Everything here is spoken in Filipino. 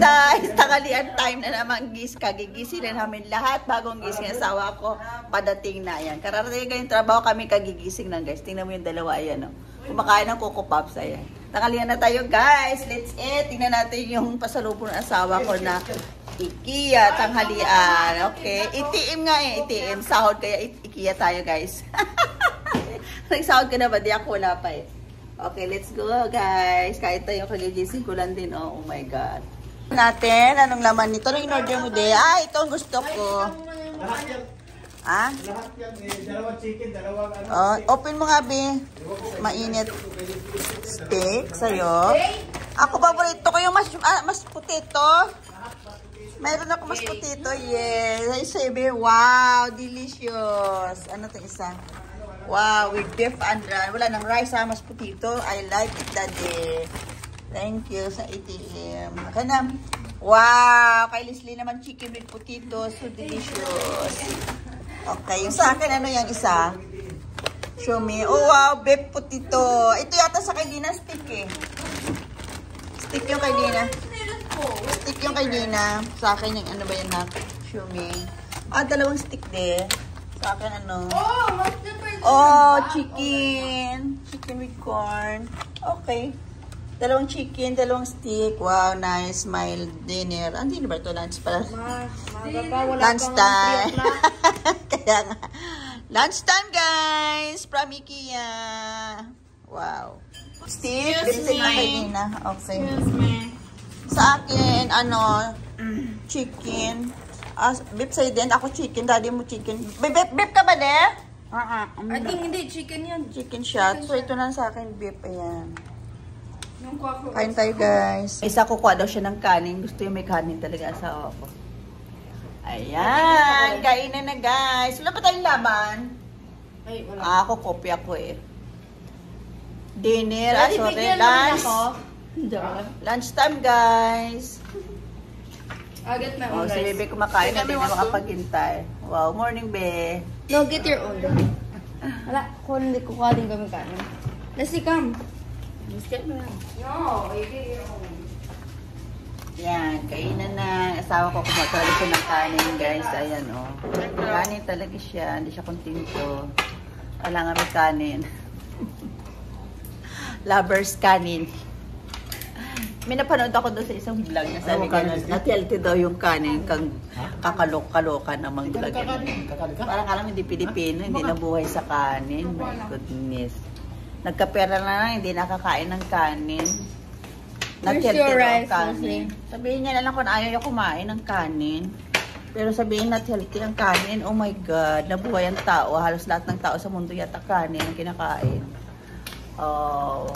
guys, tanghalian time na naman kagigising na namin lahat. Bagong gising asawa ko, padating na yan. Kararating ganyan trabaho kami kagigising lang guys. Tingnan mo yung dalawa, ayan o. Kumakain ng Coco Pops, ayan. Tanghalian na tayo guys, let's eat. Tingnan natin yung pasalubong ng asawa ko na IKEA, tanghalian. Okay, itiim nga eh, itiim. Sahod kaya IKEA tayo guys. Nagsahod ka na ba? Di ako wala pa eh. Okay, let's go guys. Kahit tayo kagigising ko lang din. Oh my God. Natin, anong laman nito? Anong in-order mo din? Ah, ito ang gusto ko. Lahat yan. Ah? Lahat yan. Dalawang chicken, dalawang ano. Oh, open mo nga, Bi. Mainit. Steak sa'yo. Ako, paborito ko yung mas potato. Mayroon ako mas potato. Yes. Ay, sabi, wow, delicious. Ano itong isa? Wow, with beef and wala nang rice ha, mas potato. I like it, Daddy. Thank you sa ATM. Kana. Wow, kay Leslie naman chicken with potato. So delicious. Okay, yung sa akin ano yung isa? Show me. Oh wow, beef potato. Ito yata sa kay Dina stick eh. Stick yung kay Dina. Stick yung kay Dina. Sa akin yung ano ba yun ha? Show me. Ah, dalawang stick din. Sa akin ano? Oh, chicken. Chicken with corn. Okay. Dalawang chicken, dalawang stick. Wow, nice. Mild dinner. Ang dinner ba ito? Lunch pala. Lunch time. Kaya nga. Lunch time, guys. From IKEA. Wow. Stick. Excuse me. Okay. Excuse me. Sa akin, ano, chicken. Beef sa'yo din. Ako chicken. Daddy mo chicken. Beef ka ba, de? I think hindi. Chicken yan. Chicken shot. So, ito na sa akin, beef. Ayan. Yung kwako. Kain tayo, guys. Isa kukuha daw siya ng kanin. Gusto yung may kanin talaga asawa ko. Ayan. Kainan na, guys. Wala pa tayong laman. Ay, wala. Ako, kopya ko eh. Dinner. Daddy, Sorry. bigyan naman Lunch. ako. Lunch time, guys. Get my Oh, own si rice. Bebe kumakain na Bebe din na wants to? makapaghintay. Wow, morning, Be. No, get your own. Wala, kung hindi ko din kami kanin. Let's see, come. Let's get me. No, you get your own. Yan, kainan na. Asawa ko kumakain siya ng kanin, guys. Ayan, oh. Kanin talaga siya. Hindi siya kontento. Wala nga may kanin. Lovers kanin. May napanood ako doon sa isang vlog na sabi ka na healthy daw yung kanin kang kakalok-kaloka namang vlog. Parang alam hindi Pilipino, hindi nabuhay sa kanin. My goodness. Nagkapera na lang, hindi nakakain ng kanin. Where's your rice, Kanin. Sabihin niya na lang kung ayaw niya kumain ng kanin. Pero sabihin not healthy ang kanin. Oh my God, nabuhay ang tao. Halos lahat ng tao sa mundo yata kanin ang kinakain. Oh.